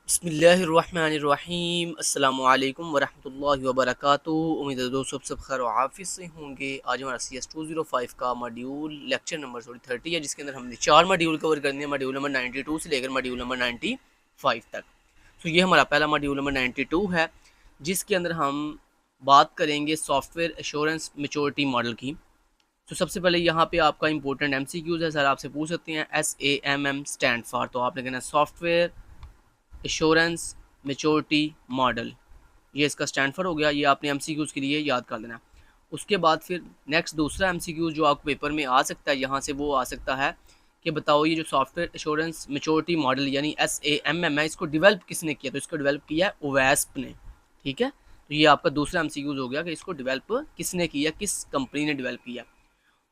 बिस्मिल्लाहिर्रहमानिर्रहीम अस्सलामु अलैकुम वरहमतुल्लाहि वबरकातुहू। उम्मीद है दोस्तों सब खैर व आफियत से होंगे। आज हमारा CS 205 का मॉड्यूल लेक्चर नंबर 30 है, जिसके अंदर हमने 4 मॉड्यूल कवर करने हैं। मॉड्यूल नंबर 92 से लेकर मॉड्यूल नंबर 95 तक। तो ये हमारा पहला मॉड्यूल नंबर 92 है, जिसके अंदर हम बात करेंगे सॉफ्टवेयर एश्योरेंस मैच्योरिटी मॉडल की। तो सबसे पहले यहाँ पे आपका इंपॉर्टेंट MCQs है। सर आपसे पूछ सकते हैं SAMM स्टैंड फॉर, तो आपने कहना सॉफ्टवेयर एश्योरेंस मैच्योरिटी मॉडल, ये इसका स्टैंड फॉर हो गया। ये आपने MCQs के लिए याद कर लेना। उसके बाद फिर नेक्स्ट दूसरा MCQ जो आपको पेपर में आ सकता है यहाँ से, वो आ सकता है कि बताओ ये जो सॉफ्टवेयर एश्योरेंस मैच्योरिटी मॉडल यानी SAMM है, इसको डेवलप किसने किया? तो इसको डेवलप किया ओवेस्प ने। ठीक है, तो ये आपका दूसरा MCQ हो गया कि इसको डेवलप किसने किया, किस कंपनी ने डेवलप किया।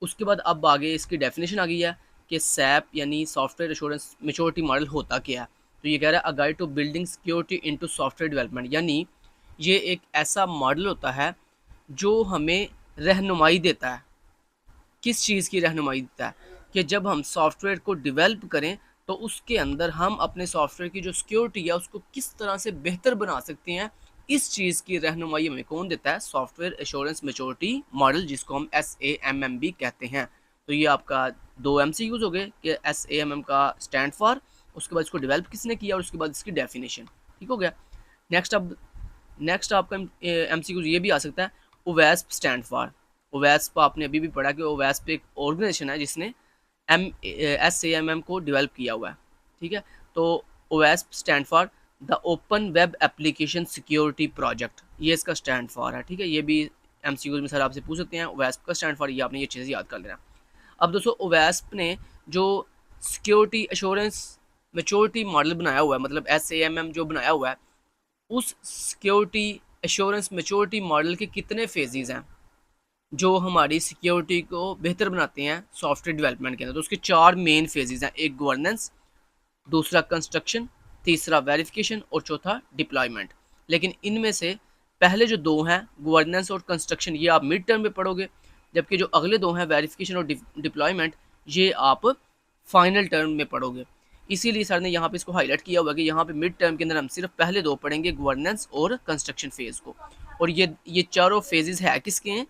उसके बाद अब आगे इसकी डेफिनेशन आ गई है कि सैप यानी सॉफ्टवेयर एश्योरेंस मैच्योरिटी मॉडल होता क्या है। तो ये कह रहा है a guide to building security into software development, यानी ये एक ऐसा मॉडल होता है जो हमें रहनुमाई देता है। किस चीज़ की रहनुमाई देता है? कि जब हम सॉफ्टवेयर को डेवलप करें तो उसके अंदर हम अपने सॉफ्टवेयर की जो सिक्योरिटी है उसको किस तरह से बेहतर बना सकते हैं। इस चीज़ की रहनुमाई हमें कौन देता है? सॉफ्टवेयर एश्योरेंस मैच्योरिटी मॉडल, जिसको हम SAMM भी कहते हैं। तो ये आपका 2 MCQs हो गए कि SAMM का स्टैंड फॉर, उसके बाद इसको डेवलप किसने किया और उसके बाद इसकी डेफिनेशन। ठीक हो गया। नेक्स्ट आपका MCQ ये भी आ सकता है ओवेस्प स्टैंड फॉर। ओवेस्प आपने अभी भी पढ़ा कि ओवेस्प एक ऑर्गेनाइजेशन है जिसने SAMM को डेवलप किया हुआ है। ठीक है, तो ओवेस्प stand for the open web application security project, ये इसका स्टैंड फॉर है। ठीक है, ये भी MCQ में सर आपसे पूछ सकते हैं ओवेस्प का स्टैंड फॉर, ये आपने ये चीज़ याद कर लेना। अब दोस्तों ओवेस्प ने जो सिक्योरिटी एश्योरेंस मैच्योरिटी मॉडल बनाया हुआ है, मतलब SAMM जो बनाया हुआ है, उस सिक्योरिटी एश्योरेंस मैच्योरिटी मॉडल के कितने फेजेस हैं जो हमारी सिक्योरिटी को बेहतर बनाते हैं सॉफ्टवेयर डेवलपमेंट के अंदर। तो उसके 4 मेन फेजेस हैं, एक गवर्नेंस, दूसरा कंस्ट्रक्शन, तीसरा वेरिफिकेशन और चौथा डिप्लॉयमेंट। लेकिन इनमें से पहले जो 2 हैं गवर्नेंस और कंस्ट्रक्शन, ये आप मिड टर्म में पढ़ोगे, जबकि जो अगले 2 हैं वेरिफिकेशन और डिप्लॉयमेंट, ये आप फाइनल टर्म में पढ़ोगे। इसीलिए सर ने यहाँ पे इसको हाईलाइट किया हुआ कि यहाँ पे मिड टर्म के अंदर हम सिर्फ पहले 2 पढ़ेंगे, गवर्नेंस और कंस्ट्रक्शन फेज को। और ये चारों फेजेस है किसके हैं?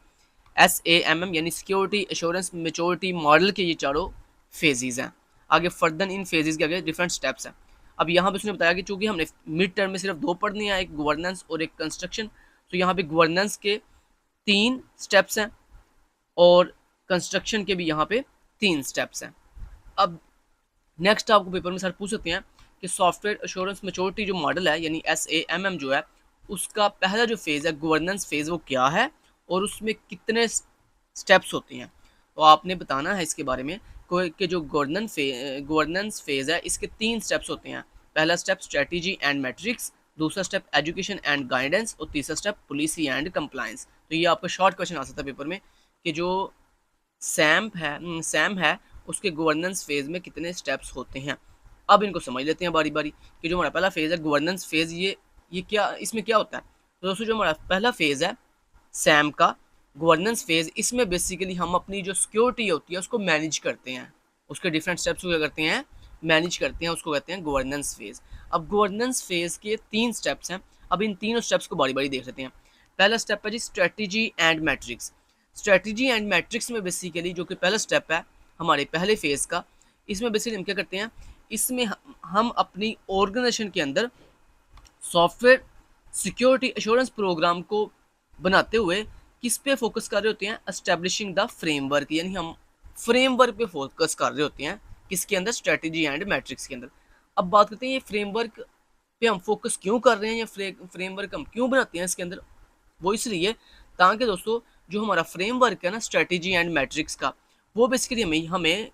SAMM यानी सिक्योरिटी एश्योरेंस मैच्योरिटी मॉडल के ये चारों फेजेस हैं। आगे फर्दर इन फेजेस के आगे डिफरेंट स्टेप्स हैं। अब यहाँ पे उसने बताया कि चूंकि हमने मिड टर्म में सिर्फ 2 पढ़नी है, एक गवर्नेंस और एक कंस्ट्रक्शन, तो यहाँ पे गवर्नेंस के 3 स्टेप्स हैं और कंस्ट्रक्शन के भी यहाँ पे 3 स्टेप्स हैं। अब नेक्स्ट आपको पेपर में सर पूछ सकते हैं कि सॉफ्टवेयर एश्योरेंस मैच्योरिटी जो मॉडल है यानी SAMM जो है, उसका पहला जो फेज़ है गवर्नेंस फेज़, वो क्या है और उसमें कितने स्टेप्स होते हैं। तो आपने बताना है इसके बारे में कि जो गवर्नेंस फेज़ है इसके 3 स्टेप्स होते हैं। पहला स्टेप स्ट्रेटजी एंड मैट्रिक्स, दूसरा स्टेप एजुकेशन एंड गाइडेंस और तीसरा स्टेप पॉलिसी एंड कंप्लायंस। तो ये आपका शॉर्ट क्वेश्चन आ सकता है पेपर में कि जो सैम है उसके गवर्नेंस फेज़ में कितने स्टेप्स होते हैं। अब इनको समझ लेते हैं बारी बारी कि जो हमारा पहला फेज़ है गवर्नेंस फेज़, ये क्या, इसमें क्या होता है। तो दोस्तों जो हमारा पहला फेज़ है सैम का गवर्नेंस फेज़, इसमें बेसिकली हम अपनी जो सिक्योरिटी होती है उसको मैनेज करते हैं, उसके डिफरेंट स्टेप्स को क्या करते हैं, मैनेज करते हैं, उसको कहते हैं गवर्नेंस फेज़। अब गवर्नेंस फेज़ के 3 स्टेप्स हैं। अब इन तीनों स्टेप्स को बारी बारी देख लेते हैं। पहला स्टेप है जी strategy and matrix. Strategy and matrix में बेसिकली जो कि पहला स्टेप है हमारे पहले फेज़ का, इसमें बेसिकली हम क्या करते हैं, इसमें हम अपनी ऑर्गेनाइजेशन के अंदर सॉफ्टवेयर सिक्योरिटी एश्योरेंस प्रोग्राम को बनाते हुए किस पे फोकस कर रहे होते हैं, एस्टेब्लिशिंग द फ्रेमवर्क, यानी हम फ्रेमवर्क पे फोकस कर रहे होते हैं किसके अंदर, स्ट्रेटजी एंड मैट्रिक्स के अंदर। अब बात करते हैं ये फ्रेमवर्क पे हम फोकस क्यों कर रहे हैं या फ्रेमवर्क हम क्यों बनाते हैं इसके अंदर। वो इसलिए ताकि दोस्तों जो हमारा फ्रेमवर्क है ना स्ट्रेटजी एंड मैट्रिक्स का, वो बेसिकली हमें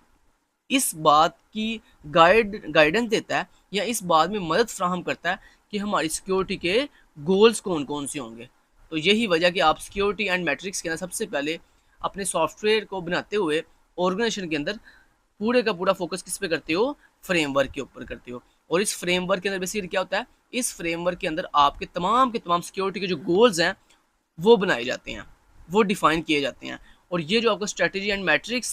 इस बात की गाइडेंस देता है या इस बात में मदद फ्राहम करता है कि हमारी सिक्योरिटी के गोल्स कौन कौन से होंगे। तो यही वजह कि आप सिक्योरिटी एंड मैट्रिक्स के अंदर सबसे पहले अपने सॉफ्टवेयर को बनाते हुए ऑर्गेनाइजेशन के अंदर पूरे का पूरा फोकस किस पे करते हो, फ्रेमवर्क के ऊपर करते हो। और इस फ्रेमवर्क के अंदर बेसिकली क्या होता है, इस फ्रेमवर्क के अंदर आपके तमाम सिक्योरिटी के जो गोल्स हैं वो बनाए जाते हैं, वो डिफाइन किए जाते हैं। और ये जो आपका स्ट्रेटजी एंड मैट्रिक्स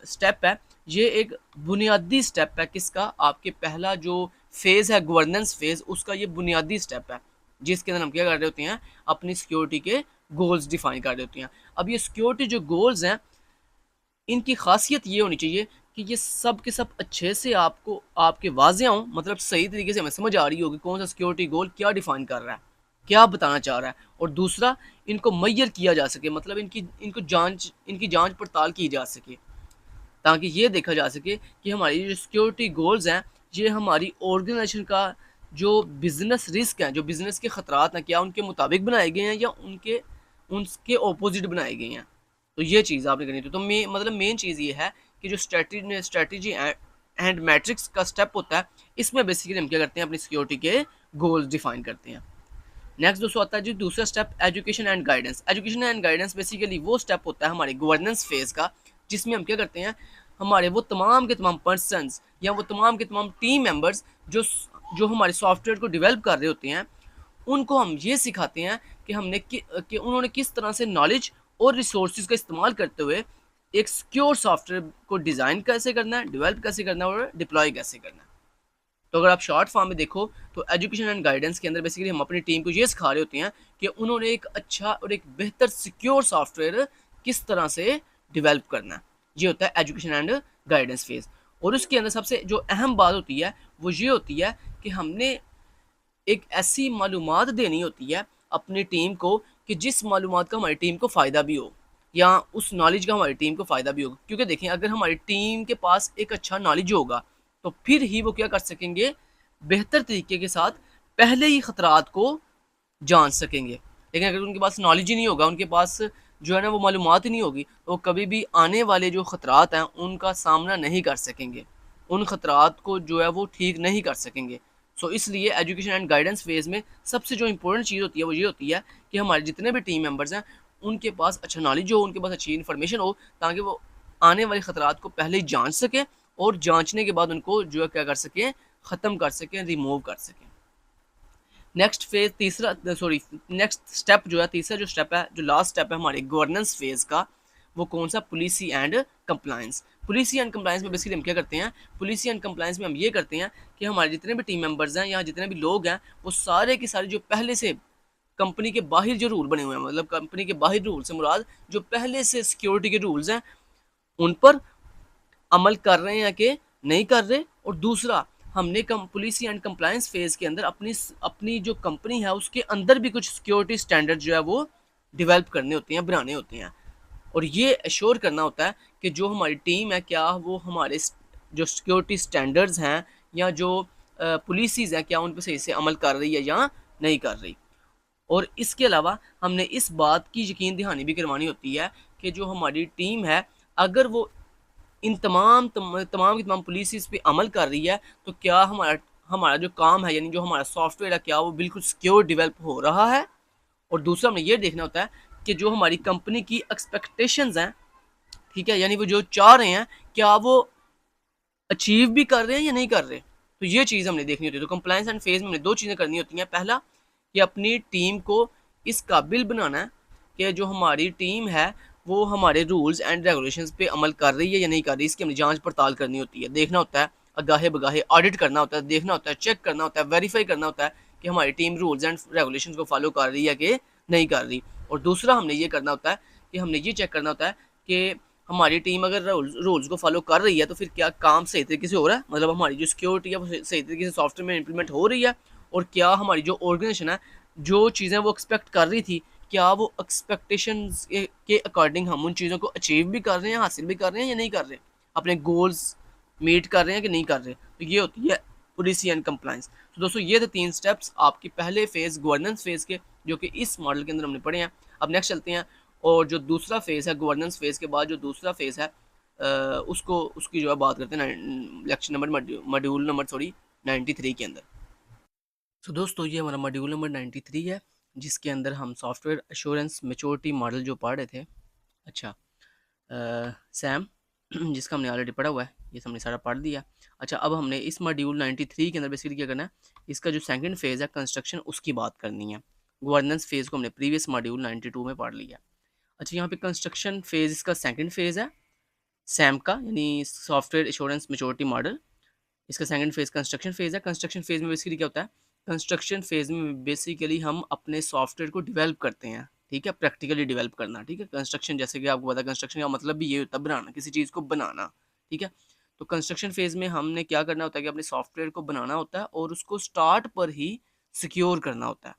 स्टेप है, ये एक बुनियादी स्टेप है किसका, आपके पहला जो फेज़ है गवर्नेंस फेज़, उसका ये बुनियादी स्टेप है जिसके अंदर हम क्या कर रहे होते हैं, अपनी सिक्योरिटी के गोल्स डिफाइन कर रहे होते हैं। अब ये सिक्योरिटी जो गोल्स हैं, इनकी खासियत ये होनी चाहिए कि ये सब के सब अच्छे से आपको आपके वाज़े हों, मतलब सही तरीके से हमें समझ आ रही होगी कौन सा सिक्योरिटी गोल क्या डिफाइन कर रहा है, क्या बताना चाह रहा है। और दूसरा, इनको मैयर किया जा सके, मतलब इनकी जांच पड़ताल की जा सके, ताकि ये देखा जा सके कि हमारी जो सिक्योरिटी गोल्स हैं, ये हमारी ऑर्गेनाइजेशन का जो बिज़नेस रिस्क हैं, जो बिज़नेस के ख़तरात हैं, क्या उनके मुताबिक बनाए गए हैं या उसके ऑपोजिट बनाए गए हैं। तो ये चीज़ आपने करनी थी। तो मतलब मेन चीज़ ये है कि जो स्ट्रेटजी एंड मैट्रिक्स का स्टेप होता है, इसमें बेसिकली हम क्या करते हैं, अपनी सिक्योरिटी के गोल्स डिफाइन करते हैं। नेक्स्ट दोस्तों आता है जी दूसरा step, education and guidance. Education and guidance basically वो स्टेप होता है हमारे गवर्नेंस फेज का, जिसमें हम क्या करते हैं, हमारे वो तमाम के तमाम पर्सन्स या वो तमाम के तमाम टीम मेंबर्स जो जो हमारे सॉफ्टवेयर को डेवलप कर रहे होते हैं, उनको हम ये सिखाते हैं कि उन्होंने किस तरह से नॉलेज और रिसोर्सेज का इस्तेमाल करते हुए एक सिक्योर सॉफ्टवेयर को डिज़ाइन कैसे करना है, डेवलप कैसे करना है और डिप्लॉय कैसे करना है। तो अगर आप शॉर्ट फॉर्म में देखो तो एजुकेशन एंड गाइडेंस के अंदर बेसिकली हम अपनी टीम को ये सिखा रहे होते हैं कि उन्होंने एक अच्छा और एक बेहतर सिक्योर सॉफ्टवेयर किस तरह से डेवलप करना है। ये होता है एजुकेशन एंड गाइडेंस फेज। और उसके अंदर सबसे जो अहम बात होती है वो ये होती है कि हमने एक ऐसी मालूमात देनी होती है अपनी टीम को कि जिस मालूमात का हमारी टीम को फ़ायदा भी हो, या उस नॉलेज का हमारी टीम को फ़ायदा भी होगा। क्योंकि देखें, अगर हमारी टीम के पास एक अच्छा नॉलेज होगा तो फिर ही वो क्या कर सकेंगे, बेहतर तरीके के साथ पहले ही ख़तरात को जान सकेंगे। लेकिन अगर उनके पास नॉलेज ही नहीं होगा, उनके पास जो है ना वो मालूमात ही नहीं होगी, तो वो कभी भी आने वाले जो ख़तरात हैं उनका सामना नहीं कर सकेंगे, उन ख़तरात को जो है वो ठीक नहीं कर सकेंगे। सो इसलिए एजुकेशन एंड गाइडेंस फेज़ में सबसे जो इंपॉर्टेंट चीज़ होती है वो ये होती है कि हमारे जितने भी टीम मेंबर्स हैं उनके पास अच्छा नॉलेज हो, उनके पास अच्छी इन्फॉर्मेशन हो, ताकि वो आने वाले ख़तरात को पहले ही जांच सकें और जांचने के बाद उनको जो है क्या कर सकें, ख़त्म कर सकें, रिमूव कर सकें। नेक्स्ट स्टेप जो है, तीसरा जो स्टेप है, जो लास्ट स्टेप है हमारे गवर्नेंस फेज़ का, वो कौन सा, पुलिसी एंड कंप्लायंस। पुलिसी एंड कंप्लायंस में बेसिकली हम क्या करते हैं, पुलिसी एंड कंप्लायंस में हम ये करते हैं कि हमारे जितने भी टीम मेंबर्स हैं या जितने भी लोग हैं, वो सारे के सारे जो पहले से कंपनी के बाहर जो रूल बने हुए हैं, मतलब कंपनी के बाहर रूल से मुराद जो पहले से सिक्योरिटी के रूल्स हैं, उन पर अमल कर रहे हैं कि नहीं कर रहे। और दूसरा, हमने पुलिसी एंड कंप्लायंस फेज के अंदर अपनी जो कंपनी है उसके अंदर भी कुछ सिक्योरिटी स्टैंडर्ड जो है वो डेवलप करने होते हैं, बनाने होते हैं। और ये एश्योर करना होता है कि जो हमारी टीम है, क्या वो हमारे जो सिक्योरिटी स्टैंडर्ड्स हैं या जो पुलिसीज़ हैं, क्या उन पर सही से अमल कर रही है या नहीं कर रही। और इसके अलावा हमने इस बात की यकीन दहानी भी करवानी होती है कि जो हमारी टीम है, अगर वो इन तमाम की तमाम पुलिस पे अमल कर रही है, तो क्या हमारा हमारा जो काम है, यानी जो हमारा सॉफ्टवेयर है, क्या वो बिल्कुल सिक्योर डेवलप हो रहा है। और दूसरा, हमें ये देखना होता है कि जो हमारी कंपनी की एक्सपेक्टेशंस हैं, ठीक है, यानी वो जो चाह रहे हैं, क्या वो अचीव भी कर रहे हैं या नहीं कर रहे। तो ये चीज़ हमने देखनी होती है। तो कंप्लायंस एंड फेज में हमने दो चीज़ें करनी होती हैं। पहला, कि अपनी टीम को इस काबिल बनाना है कि जो हमारी टीम है वो हमारे रूल्स एंड रेगुलेशंस पे अमल कर रही है या नहीं कर रही, इसकी हमें जांच पड़ताल करनी होती है। देखना होता है, अगाहे बगाहे ऑडिट करना होता है, देखना होता है, चेक करना होता है, वेरीफाई करना होता है कि हमारी टीम रूल्स एंड रेगुलेशंस को फॉलो कर रही है कि नहीं कर रही। और दूसरा, हमने ये करना होता है कि हमने ये चेक करना होता है कि हमारी टीम अगर रूल्स को फॉलो कर रही है तो फिर क्या काम सही तरीके से हो रहा है, मतलब हमारी जो सिक्योरिटी है वो सही तरीके से सॉफ्टवेयर में इंप्लीमेंट हो रही है। और क्या हमारी जो ऑर्गेनाइजेशन है, जो चीज़ें वो एक्सपेक्ट कर रही थी, क्या वो एक्सपेक्टेशंस के अकॉर्डिंग हम उन चीज़ों को अचीव भी कर रहे हैं, हासिल भी कर रहे हैं या नहीं कर रहे, अपने गोल्स मीट कर रहे हैं कि नहीं कर रहे। तो ये होती है पॉलिसी एंड कंप्लायंस। तो दोस्तों, ये थे 3 स्टेप्स आपकी पहले फेज़ गवर्नेंस फेज़ के, जो कि इस मॉडल के अंदर हमने पढ़े हैं। अब नेक्स्ट चलते हैं, और जो दूसरा फेज़ है गवर्नेंस फेज़ के बाद जो दूसरा फेज़ है, उसकी जो है बात करते हैं लेक्चर नंबर मॉड्यूल नंबर 93 के अंदर। तो दोस्तों, ये हमारा मॉड्यूल नंबर 93 है, जिसके अंदर हम सॉफ्टवेयर एश्योरेंस मैच्योरिटी मॉडल जो पढ़ रहे थे। अच्छा, सैम जिसका हमने ऑलरेडी पढ़ा हुआ है, ये हमने सारा पढ़ दिया। अच्छा, अब हमने इस मॉड्यूल 93 के अंदर बेसिकली क्या करना है, इसका जो सेकंड फेज़ है कंस्ट्रक्शन, उसकी बात करनी है। गवर्नेंस फेज़ को हमने प्रीवियस मॉड्यूल 92 में पढ़ लिया। अच्छा, यहाँ पे कंस्ट्रक्शन फेज़ इसका सेकंड फेज़ है सैम का, यानी सॉफ्टवेयर एश्योरेंस मैच्योरिटी मॉडल। इसका सेकंड फेज़ कंस्ट्रक्शन फेज़ है। कंस्ट्रक्शन फेज़ में बेसिकली क्या होता है, कंस्ट्रक्शन फेज़ में बेसिकली हम अपने सॉफ्टवेयर को डेवलप करते हैं, ठीक है, प्रैक्टिकली डेवलप करना, ठीक है। कंस्ट्रक्शन जैसे कि आपको पता है कंस्ट्रक्शन का मतलब भी ये होता है बनाना, किसी चीज़ को बनाना, ठीक है। तो कंस्ट्रक्शन फेज़ में हमने क्या करना होता है कि अपने सॉफ्टवेयर को बनाना होता है और उसको स्टार्ट पर ही सिक्योर करना होता है,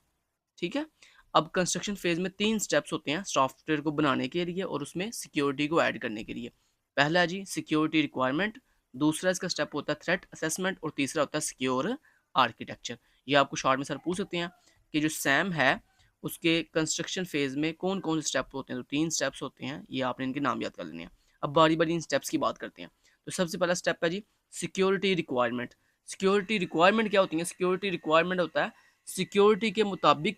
ठीक है। अब कंस्ट्रक्शन फेज़ में 3 स्टेप्स होते हैं सॉफ्टवेयर को बनाने के लिए और उसमें सिक्योरिटी को ऐड करने के लिए। पहला जी सिक्योरिटी रिक्वायरमेंट, दूसरा इसका स्टेप होता है थ्रेट असेसमेंट और तीसरा होता है सिक्योर आर्किटेक्चर। ये आपको शॉर्ट में सर पूछ सकते हैं कि जो सैम है उसके कंस्ट्रक्शन फेज़ में कौन-कौन से स्टेप होते हैं, तो 3 स्टेप्स होते हैं, ये आपने इनके नाम याद कर लेने हैं। अब बारी-बारी इन स्टेप्स की बात करते हैं। तो सबसे पहला स्टेप है जी सिक्योरिटी रिक्वायरमेंट। सिक्योरिटी रिक्वायरमेंट क्या होती है? सिक्योरिटी रिक्वायरमेंट होता है सिक्योरिटी के मुताबिक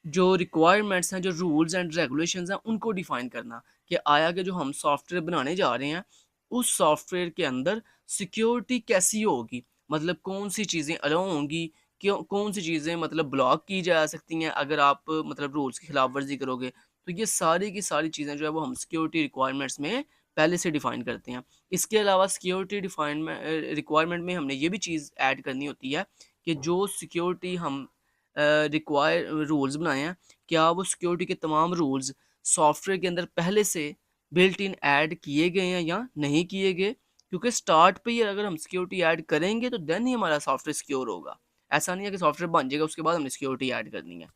जो रिक्वायरमेंट्स हैं, जो रूल्स एंड रेगुलेशंस हैं, उनको डिफाइन करना कि आया कि जो हम सॉफ्टवेयर बनाने जा रहे हैं, उस सॉफ्टवेयर के अंदर सिक्योरिटी कैसी होगी, मतलब कौन सी चीज़ें अलाउ होंगी, क्यों कौन सी चीज़ें मतलब ब्लॉक की जा सकती हैं अगर आप मतलब रूल्स की खिलाफ वर्जी करोगे। तो ये सारी की सारी चीज़ें जो है वो हम सिक्योरिटी रिक्वायरमेंट्स में पहले से डिफाइन करते हैं। इसके अलावा सिक्योरिटी रिक्वायरमेंट में हमने ये भी चीज़ ऐड करनी होती है कि जो सिक्योरिटी हम रिक्वायर रूल्स बनाए हैं, क्या वो सिक्योरिटी के तमाम रूल्स सॉफ्टवेयर के अंदर पहले से बिल्ट इन ऐड किए गए हैं या नहीं किए गए? क्योंकि स्टार्ट पे ही अगर हम सिक्योरिटी ऐड करेंगे तो देन ही हमारा सॉफ्टवेयर सिक्योर होगा। ऐसा नहीं है कि सॉफ्टवेयर बन जाएगा उसके बाद हमने सिक्योरिटी ऐड करनी है।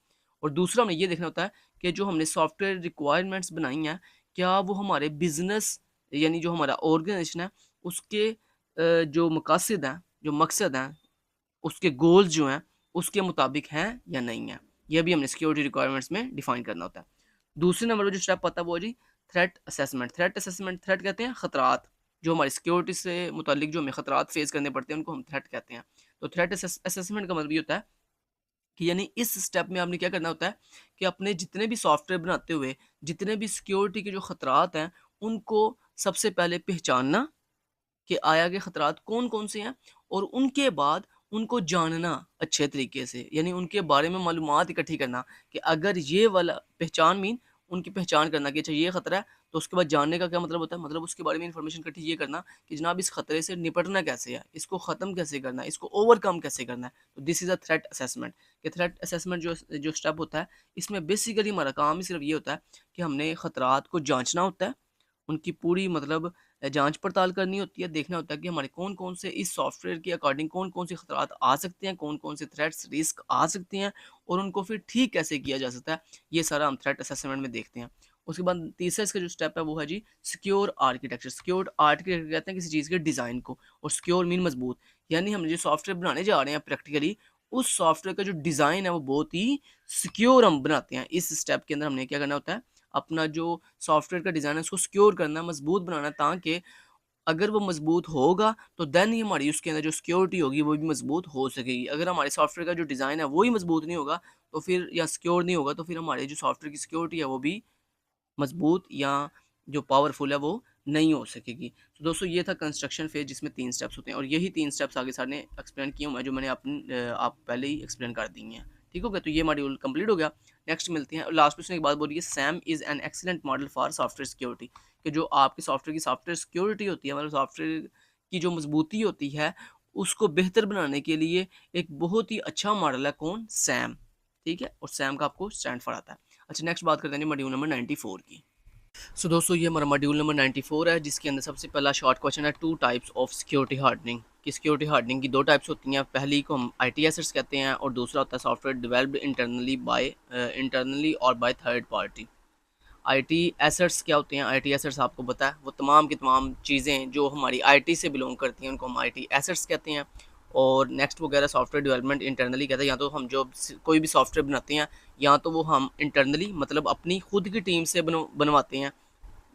और दूसरा हमें ये देखना होता है कि जो हमने सॉफ्टवेयर रिक्वायरमेंट्स बनाई हैं, क्या वो हमारे बिज़नेस यानी जो हमारा ऑर्गेनाइजेशन है उसके जो मकासद हैं, जो मकसद हैं उसके गोल्स जो हैं, उसके मुताबिक हैं या नहीं हैं। ये भी हमने सिक्योरिटी रिक्वायरमेंट्स में डिफाइन करना होता है। दूसरे नंबर पे जो स्टेप आता है वो है जी threat assessment. Threat assessment threat कहते हैं खतरात, जो हमारी सिक्योरिटी से मुतालिक जो हमें खतरात फेस करने पड़ते हैं उनको हम थ्रेट कहते हैं। तो थ्रेट असेसमेंट का मतलब ये होता है कि यानी इस स्टेप में आपने क्या करना होता है कि अपने जितने भी सॉफ्टवेयर बनाते हुए जितने भी सिक्योरिटी के जो खतरात हैं, उनको सबसे पहले पहचानना कि आया के खतरात कौन-कौन से हैं और उनके बाद उनको जानना अच्छे तरीके से, यानी उनके बारे में मालूमात इकट्ठी करना कि अगर ये वाला पहचान मीन उनकी पहचान करना कि अच्छा ये खतरा है, तो उसके बाद जानने का क्या मतलब होता है? मतलब उसके बारे में इन्फॉर्मेशन इकट्ठी ये करना कि जनाब इस खतरे से निपटना कैसे है, इसको ख़त्म कैसे करना है, इसको ओवरकम कैसे करना है। तो this is a threat assessment. कि थ्रेट असेसमेंट जो स्टेप होता है, इसमें बेसिकली हमारा काम ही सिर्फ ये होता है कि हमने खतरात को जाँचना होता है, उनकी पूरी मतलब जाँच पड़ताल करनी होती है, देखना होता है कि हमारे कौन-कौन से इस सॉफ्टवेयर के अकॉर्डिंग कौन-कौन से खतरात आ सकते हैं, कौन-कौन से थ्रेट्स, रिस्क आ सकते हैं और उनको फिर ठीक कैसे किया जा सकता है, ये सारा हम थ्रेट असेसमेंट में देखते हैं। उसके बाद तीसरा इसका जो स्टेप है वो है जी सिक्योर आर्किटेक्चर। सिक्योर आर्किटेक्चर कहते हैं किसी चीज़ के डिज़ाइन को और सिक्योर मीन मजबूत, यानी हम जो सॉफ्टवेयर बनाने जा रहे हैं प्रैक्टिकली उस सॉफ्टवेयर का जो डिज़ाइन है वो बहुत ही सिक्योर हम बनाते हैं। इस स्टेप के अंदर हमने क्या करना होता है, अपना जो सॉफ्टवेयर का डिज़ाइन है उसको सिक्योर करना, मजबूत बनाना ताकि अगर वो मजबूत होगा तो देन ही हमारी उसके अंदर जो सिक्योरिटी होगी वो भी मजबूत हो सकेगी। अगर हमारे सॉफ्टवेयर का जो डिज़ाइन है वो ही मजबूत नहीं होगा तो फिर या सिक्योर नहीं होगा तो फिर हमारे जो सॉफ्टवेयर की सिक्योरिटी है वो भी मजबूत या जो पावरफुल है वो नहीं हो सकेगी। तो दोस्तों ये था कंस्ट्रक्शन फेज़ जिसमें 3 स्टेप्स होते हैं और यही 3 स्टेप्स आगे सर ने एक्सप्लेन किए हुए हैं जो मैंने आप पहले ही एक्सप्लेन कर दी हैं। ठीक हो गया? तो ये मॉड्यूल कंप्लीट हो गया। नेक्स्ट मिलते हैं और लास्ट में उसने एक बात बोली है Sam is an excellent model for software security कि जो आपके सॉफ्टवेयर की सॉफ्टवेयर सिक्योरिटी होती है मतलब सॉफ्टवेयर की जो मजबूती होती है उसको बेहतर बनाने के लिए एक बहुत ही अच्छा मॉडल है कौन? सैम। ठीक है? और सैम का आपको स्टैंड फॉर आता है। अच्छा नेक्स्ट बात करते हैं मॉड्यूल नंबर 94 की। दोस्तों ये हमारा मॉड्यूल नंबर 94 है जिसके अंदर सबसे पहला शॉर्ट क्वेश्चन है two types of security hardening कि सिक्योरिटी हार्डनिंग की 2 टाइप्स होती हैं। पहली को हम आईटी एसेट्स कहते हैं और दूसरा होता है सॉफ्टवेयर डेवलप्ड इंटरनली और by third party. IT assets क्या होते हैं? आईटी एसेट्स आपको पता है वो तमाम की तमाम चीज़ें जो हमारी आईटी से बिलोंग करती हैं उनको हम आईटी एसेट्स कहते हैं। और नेक्स्ट वगैरह सॉफ्टवेयर डेवलपमेंट इंटरनली कहते हैं, या तो हम जो कोई भी सॉफ्टवेयर बनाते हैं या तो वो हम इंटरनली मतलब अपनी खुद की टीम से बनवाते हैं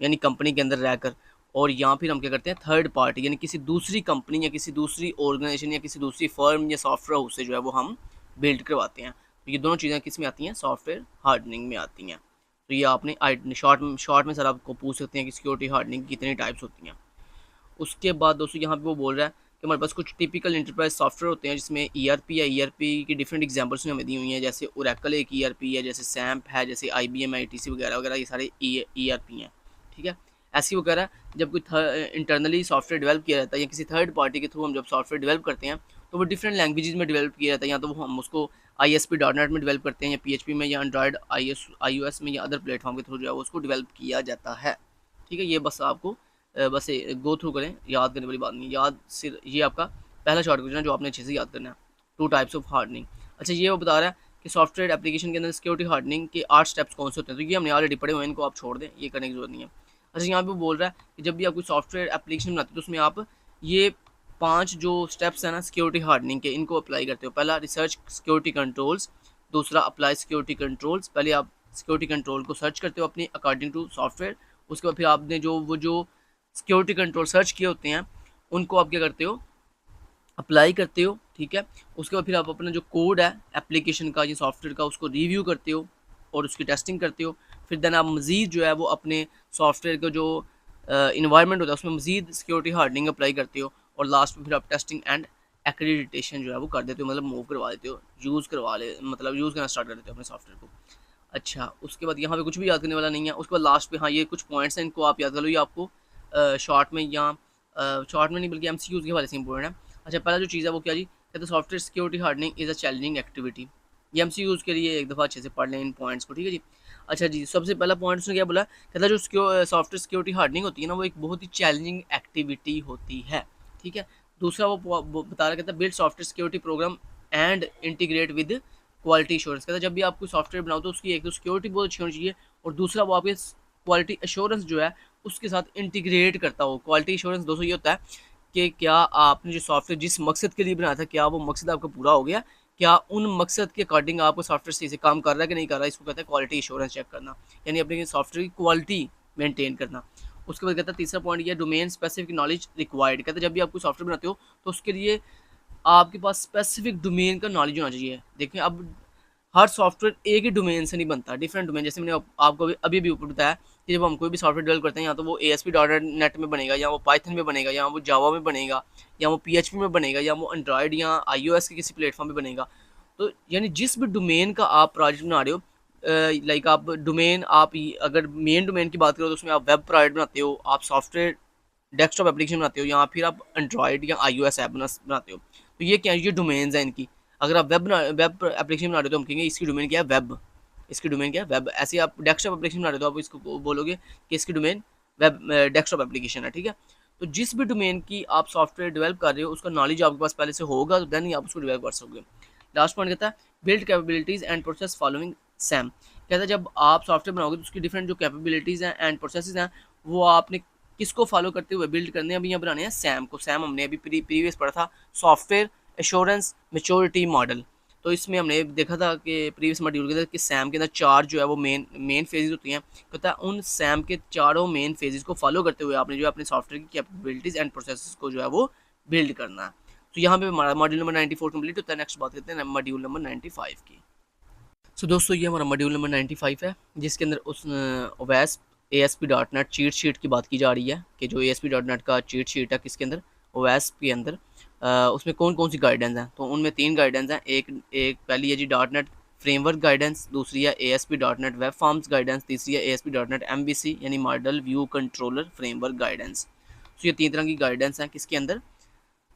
यानी कंपनी के अंदर रहकर, और या फिर हम क्या करते हैं थर्ड पार्टी यानी किसी दूसरी कंपनी या किसी दूसरी ऑर्गेनाइजेशन या किसी दूसरी फर्म या सॉफ्टवेयर हाउस से जो है वो हम बिल्ड करवाते हैं। तो ये दोनों चीज़ें किस में आती हैं? सॉफ्टवेयर हार्डनिंग में आती हैं। तो ये आपने शॉर्ट में सर आपको पूछ सकते हैं कि सिक्योरिटी हार्डनिंग की कितनी टाइप्स होती हैं। उसके बाद दोस्तों यहाँ पे वो बोल रहा है कि हमारे पास कुछ टिपिकल एंटरप्राइज सॉफ्टवेयर होते हैं जिसमें ईआरपी या ईआरपी की डिफरेंट एग्जांपल्स हमें दी हुई हैं, जैसे ओरेकल एक ईआरपी है, जैसे सैम्प है, जैसे आईबीएम आईटीसी वगैरह वगैरह, ये सारे ईआरपी हैं। ठीक है, ऐसी वो कह रहा है जब कोई इंटरनली सॉफ्टवेयर डेवलप किया जाता है या किसी थर्ड पार्टी के थ्रू हम जब सॉफ्टवेयर डेवलप करते हैं तो वो डिफरेंट लैंग्वेजेस में डेवलप किया जाता है, या तो वो हम उसको ASP.NET में डेवलप करते हैं या PHP में या एंड्रॉयड iOS में या अदर प्लेटफॉर्म के थ्रू जो है उसको डेवलप किया जाता है। ठीक है, ये बस आपको बस गो थ्रू करें, याद करने वाली बात नहीं, याद सिर्फ ये आपका पहला शॉर्ट क्वेश्चन है जो आपने अच्छे से याद करना है। 2 टाइप्स ऑफ हार्डनिंग। अच्छा, ये वो बता रहा है कि सॉफ्टवेयर एप्लीकेशन के अंदर सिक्योरिटी हार्डनिंग के 8 स्टेप्स कौन से होते हैं, तो ये हमने ऑलरेडी पढ़े हुए हैं, इनको आप छोड़ दें, ये करने की जरूरत नहीं है। अच्छा, यहाँ पे वो बोल रहा है कि जब भी आप कोई सॉफ्टवेयर एप्लीकेशन बनाते हो तो उसमें आप ये 5 जो स्टेप्स हैं ना सिक्योरिटी हार्डनिंग के, इनको अप्लाई करते हो। पहला रिसर्च सिक्योरिटी कंट्रोल्स, दूसरा अप्लाई सिक्योरिटी कंट्रोल्स। पहले आप सिक्योरिटी कंट्रोल को सर्च करते हो अपनी अकॉर्डिंग टू सॉफ्टवेयर, उसके बाद फिर आपने जो सिक्योरिटी कंट्रोल सर्च किए होते हैं उनको आप क्या करते हो, अप्लाई करते हो। ठीक है, उसके बाद फिर आप अपना जो कोड है एप्लीकेशन का या सॉफ्टवेयर का उसको रिव्यू करते हो और उसकी टेस्टिंग करते हो। फिर देन आप मज़ीद जो है वो अपने सॉफ्टवेयर का जो इन्वायरमेंट होता है उसमें मज़ीद सिक्योरिटी हार्डनिंग अप्लाई करते हो और लास्ट में फिर आप टेस्टिंग एंड एक्रेडिटेशन जो है वो कर देते हो, मतलब मूव करवा देते हो, यूज़ करना स्टार्ट कर देते हो अपने सॉफ्टवेयर को। अच्छा, उसके बाद यहाँ पे कुछ भी याद करने वाला नहीं है। उसके बाद लास्ट पे हाँ ये कुछ पॉइंट्स हैं, इनको आप याद कर लो, ये आपको शॉर्ट में या शॉर्ट में नहीं बल्कि MCQs के हवाले से इंपॉर्टेंट है। अच्छा, पहला जो चीज़ है वो क्या जी, कहते हैं software security hardening is a challenging activity. ये MCQs के लिए एक दफ़ा अच्छे से पढ़ लें इन पॉइंट्स को। ठीक है जी। अच्छा जी, सबसे पहला पॉइंट उसने क्या बोला, कहता है जो सॉफ्टवेयर सिक्योरिटी हार्डनिंग होती है ना वो एक बहुत ही चैलेंजिंग एक्टिविटी होती है। ठीक है, दूसरा वो बता रहा, कहता है build software security program and integrate with quality assurance. कहता है जब भी आप कोई सॉफ्टवेयर बनाओ तो उसकी एक तो सिक्योरिटी बहुत अच्छी होनी चाहिए और दूसरा वो आपके क्वालिटी एश्योरेंस जो है उसके साथ इंटीग्रेट करता हो। क्वालिटी एश्योरेंस दोस्तों ये होता है कि क्या आपने जो सॉफ्टवेयर जिस मकसद के लिए बनाया था क्या वो मकसद आपका पूरा हो गया, क्या उन मकसद के अकॉर्डिंग आपको सॉफ्टवेयर सही से काम कर रहा है कि नहीं कर रहा है, इसको कहते हैं क्वालिटी एश्योरेंस चेक करना, यानी अपने सॉफ्टवेयर की क्वालिटी मेंटेन करना। उसके बाद कहता है तीसरा पॉइंट ये डोमेन स्पेसिफिक नॉलेज रिक्वायर्ड। कहते हैं जब भी आप कोई सॉफ्टवेयर बनाते हो तो उसके लिए आपके पास स्पेसिफिक डोमेन का नॉलेज होना चाहिए। देखिए अब हर सॉफ्टवेयर एक ही डोमेन से नहीं बनता, डिफरेंट डोमेन, जैसे मैंने आपको अभी भी ऊपर बताया कि जब हम कोई भी सॉफ्टवेयर डेवलप करते हैं या तो वो ASP.NET में बनेगा या वो पाइथन में बनेगा या वो जावा में बनेगा या वो PHP में बनेगा या वो एंड्रॉयड या iOS के किसी प्लेटफॉर्म में बनेगा। तो यानी जिस भी डोमेन का आप प्रोजेक्ट बना रहे हो, लाइक आप डोमेन अगर मेन डोमेन की बात करो तो उसमें आप वेब प्रोजेक्ट बनाते हो, आप सॉफ्टवेयर डेस्कटॉप एप्लीकेशन बनाते हो या फिर आप एंड्रॉयड या iOS ऐप बनाते हो। तो ये क्या है, ये डोमेन्स हैं इनकी। अगर आप वेब एप्लीकेशन बना रहे हो तो हम कहेंगे इसकी डोमेन क्या है, वेब। इसकी डोमेन क्या है, वेब। ऐसे आप डेस्कटॉप एप्लीकेशन बना रहे हो तो आप इसको बोलोगे कि इसकी डोमेन वेब डेस्कटॉप एप्लीकेशन है। ठीक है, तो जिस भी डोमेन की आप सॉफ्टवेयर डेवलप कर रहे हो उसका नॉलेज आपके पास पहले से होगा तो देन ही आप उसको डेवलप कर सकोगे। लास्ट पॉइंट कहता है build capabilities and process following Sam. कहता है जब आप सॉफ्टवेयर बनाओगे तो उसकी डिफरेंट जो कैपेबिलिटीज़ हैं एंड प्रोसेस हैं वो आपने किसको फॉलो करते हुए बिल्ड करने हैं, अभी यहाँ बनाने हैं सैम को। सैम हमने अभी प्रीवियस पढ़ा था, सॉफ्टवेयर एश्योरेंस मैच्योरिटी मॉडल। तो इसमें हमने देखा था कि प्रीवियस मॉड्यूल के अंदर कि सैम के अंदर 4 जो है वो मेन फेजेस होती हैं। कहता है उन सैम के चारों मेन फेजेस को फॉलो करते हुए आपने जो है अपने सॉफ्टवेयर की कैपेबिलिटीज़ एंड प्रोसेस को जो है वो बिल्ड करना है। तो यहाँ पे हमारा मॉड्यूल नंबर 94 कंप्लीट होता है। नेक्स्ट बात करते हैं मॉड्यूल नंबर 95 की। सो दोस्तों ये हमारा मॉड्यूल नंबर 95 है जिसके अंदर उस ओवैस ASP.NET चीट शीट की बात की जा रही है कि जो ASP.NET का चीट शीट है किसके अंदर, ओवैस के अंदर। उसमें कौन कौन सी गाइडेंस हैं, तो उनमें 3 गाइडेंस हैं। एक पहली है जी .NET फ्रेमवर्क गाइडेंस, दूसरी है ASP.NET वेब फॉर्म्स गाइडेंस, तीसरी है ASP.NET MVC यानी model view controller framework guidance. तो ये 3 तरह की गाइडेंस हैं किसके अंदर,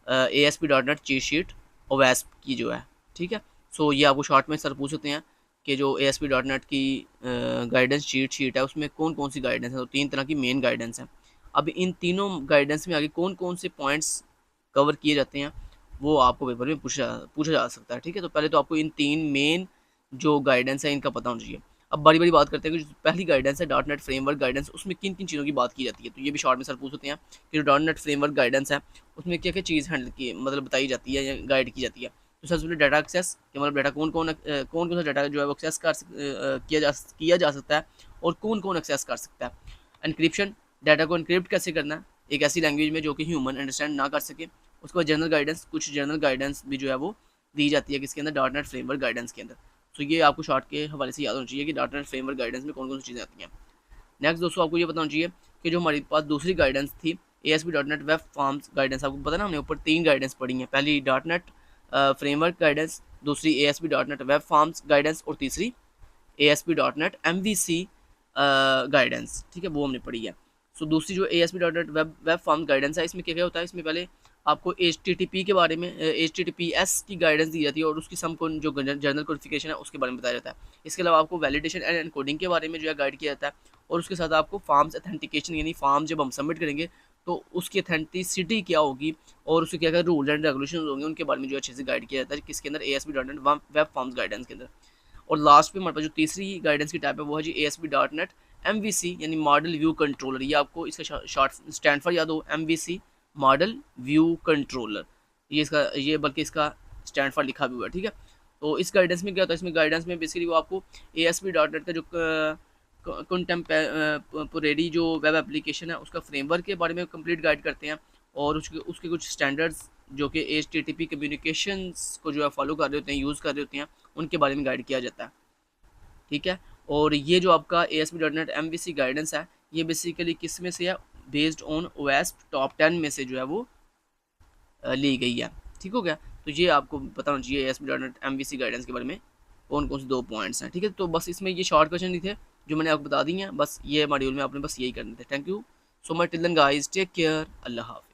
ASP.NET चीट शीट ओवैस की जो है। ठीक है, सो ये आपको शॉर्ट में सर पूछ सकते हैं कि जो ASP.NET की गाइडेंस चीट शीट है उसमें कौन कौन सी गाइडेंस है, तो 3 तरह की मेन गाइडेंस है। अब इन तीनों गाइडेंस में आगे कौन कौन से पॉइंट्स कवर किए जाते हैं वो आपको पेपर में पूछा जा सकता है। ठीक है, तो पहले तो आपको इन 3 मेन जो गाइडेंस है इनका पता होना चाहिए। अब बड़ी बड़ी बात करते हैं कि जो पहली गाइडेंस है .NET फ्रेमवर्क गाइडेंस, उसमें किन किन चीज़ों की बात की जाती है, तो ये भी शॉर्ट में सर पूछ सकते हैं कि जो .NEट फ्रेमवर्क गाइडेंस है उसमें क्या क्या चीज़ हैंडल की मतलब बताई जाती है या गाइड की जाती है। तो सबसे पहले डाटा एक्सेस कि मतलब डाटा कौन कौन सा डाटा जो है वो एक्सेस किया जा सकता है और कौन कौन एक्सेस कर सकता है। एनक्रिप्शन, डाटा को एनक्रिप्ट कैसे करना है एक ऐसी लैंग्वेज में जो कि ह्यूमन अंडरस्टैंड ना कर सके। उसके बाद जनरल गाइडेंस, कुछ जनरल गाइडेंस भी जो है वो दी जाती है किसके अंदर, .NEट फ्रेमवर्क गाइडेंस के अंदर। तो ये आपको शॉर्ट के हवाले से याद होना चाहिए कि .NEट फ्रेमवर्क गाइडेंस में कौन कौन सी चीज़ें आती हैं। नेक्स्ट दोस्तों आपको ये पता होना चाहिए कि जो हमारे पास दूसरी गाइडेंस थी ASP.NET वेब फॉर्म्स गाइडेंस, आपको पता ना हमने ऊपर 3 गाइडेंस पढ़ी हैं, पहली .NEट फ्रेमवर्क गाइडेंस, दूसरी ASP.NET वेब फॉर्म्स गाइडेंस और तीसरी ASP.NET MVC गाइडेंस। ठीक है, वो हमने पढ़ी है। सो दूसरी जो ASP.NET वेब फॉर्म्स गाइडेंस है, इसमें क्या क्या होता है, इसमें पहले आपको HTTP के बारे में HTTPS की गाइडेंस दी जाती है और उसकी सम को जो जनरल कोडिफिकेशन है उसके बारे में बताया जाता है। इसके अलावा आपको वैलिडेशन एंड एनकोडिंग के बारे में जो है गाइड किया जाता है और उसके साथ आपको फॉर्म्स अथेंटिकेशन, यानी फॉर्म जब हम सबमिट करेंगे तो उसकी अथेंटिसिटी क्या होगी और उसके क्या क्या रूल एंड रेगुलेशन होंगे उनके बारे में जो अच्छे से गाइड किया जाता है किसके अंदर, ASP.NET वेब फॉर्म्स गाइडेंस के अंदर। और लास्ट पे हमारे पास जो तीसरी गाइडेंस की टाइप है वो है जी ASP.NET MVC यानी मॉडल व्यू कंट्रोलर। ये आपको इसका शॉर्ट स्टैंड फॉर याद हो, MVC मॉडल व्यू कंट्रोलर, ये बल्कि इसका स्टैंड फॉर लिखा भी हुआ है, ठीक है। तो इस गाइडेंस में क्या होता है, इसमें गाइडेंस में बेसिकली वो आपको ASP.NET का जो कंटेम्पोरेरी जो वेब एप्लीकेशन है उसका फ्रेमवर्क के बारे में कंप्लीट गाइड करते हैं और उसके कुछ स्टैंडर्ड्स जो कि HTTP कम्युनिकेशंस को जो है फॉलो कर रहे होते हैं, यूज़ कर रहे होते हैं, उनके बारे में गाइड किया जाता है, ठीक है। और ये जो आपका ASP.NET MVC गाइडेंस है ये बेसिकली किस में से है, बेस्ड ऑन OWASP टॉप 10 में से जो है वो ली गई है, ठीक हो गया। तो ये आपको पता होना चाहिए ASP.NET MVC गाइडेंस के बारे में कौन कौन से 2 पॉइंट्स हैं, ठीक है। तो बस इसमें ये शॉर्ट क्वेश्चन ही थे जो मैंने आपको बता दी हैं, बस ये मॉड्यूल में आपने बस यही करने थे। Thank you so much, till then guys, take care, अल्लाह हाफ़िज़।